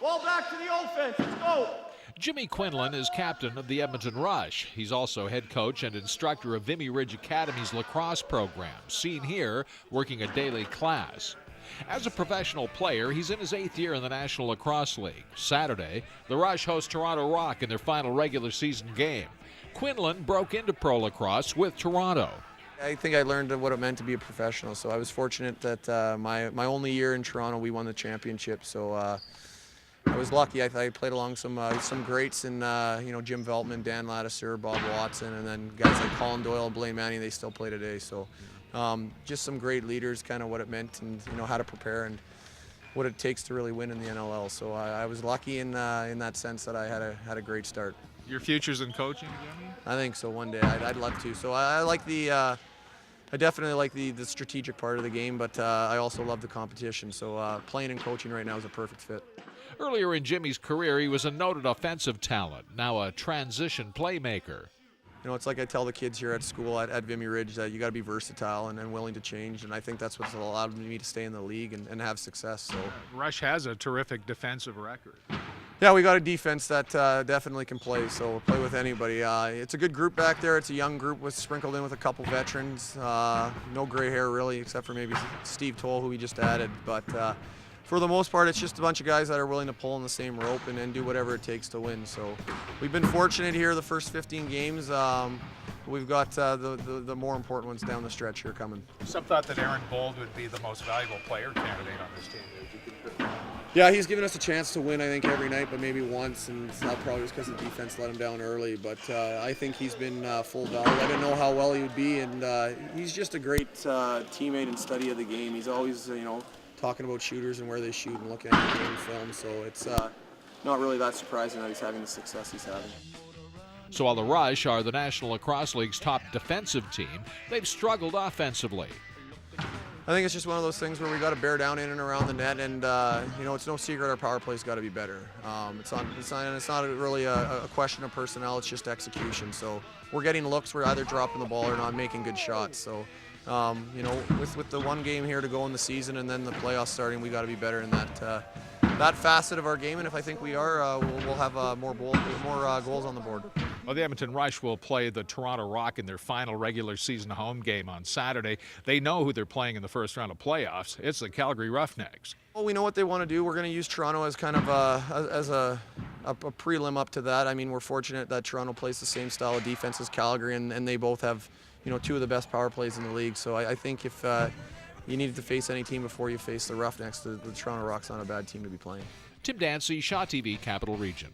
Ball back to the offense. Let's go. Jimmy Quinlan is captain of the Edmonton Rush. He's also head coach and instructor of Vimy Ridge Academy's lacrosse program, seen here working a daily class. As a professional player, he's in his 8th year in the National Lacrosse League. Saturday, the Rush host Toronto Rock in their final regular season game. Quinlan broke into pro lacrosse with Toronto. I think I learned what it meant to be a professional, so I was fortunate that my only year in Toronto, we won the championship. So I was lucky. I played along some greats in Jim Veltman, Dan Ladouceur, Bob Watson, and then guys like Colin Doyle and Blaine Manning. They still play today. So just some great leaders, kind of what it meant, and how to prepare and what it takes to really win in the NLL. So I was lucky in that sense that I had a great start. Your future's in coaching, Jimmy? I think so. One day I'd love to. So I like I definitely like the strategic part of the game, but I also love the competition. So playing and coaching right now is a perfect fit. Earlier in Jimmy's career, he was a noted offensive talent, now a transition playmaker. It's like I tell the kids here at school at Vimy Ridge that you got to be versatile and willing to change, and I think that's what's allowed me to stay in the league and have success. So Rush has a terrific defensive record. Yeah, we got a defense that definitely can play, so we'll play with anybody. It's a good group back there. It's a young group sprinkled in with a couple veterans. No gray hair really, except for maybe Steve Toll, who we just added. But for the most part, it's just a bunch of guys that are willing to pull in the same rope and do whatever it takes to win. So we've been fortunate here the first 15 games. We've got the more important ones down the stretch here coming. Some thought that Aaron Bold would be the most valuable player candidate on this team. Yeah, he's given us a chance to win, I think, every night, but maybe once, and that probably was because the defense let him down early. But I think he's been full value. I didn't know how well he would be, and he's just a great teammate and study of the game. He's always, talking about shooters and where they shoot and looking at the game film, so it's not really that surprising that he's having the success he's having. So while the Rush are the National Lacrosse League's top defensive team, they've struggled offensively. I think it's just one of those things where we got to bear down in and around the net, and it's no secret our power play's got to be better. It's not really a question of personnel; it's just execution. So we're getting looks, we're either dropping the ball or not making good shots. So with the one game here to go in the season and then the playoffs starting, we got to be better in that facet of our game. And if I think we are, we'll have more goals on the board. Well, the Edmonton Rush will play the Toronto Rock in their final regular season home game on Saturday. They know who they're playing in the first round of playoffs. It's the Calgary Roughnecks. Well, we know what they want to do. We're going to use Toronto as kind of a prelim up to that. I mean, we're fortunate that Toronto plays the same style of defense as Calgary, and they both have, two of the best power plays in the league. So I think if you needed to face any team before you face the Roughnecks, the Toronto Rock's not a bad team to be playing. Tim Dancy, Shaw TV, Capital Region.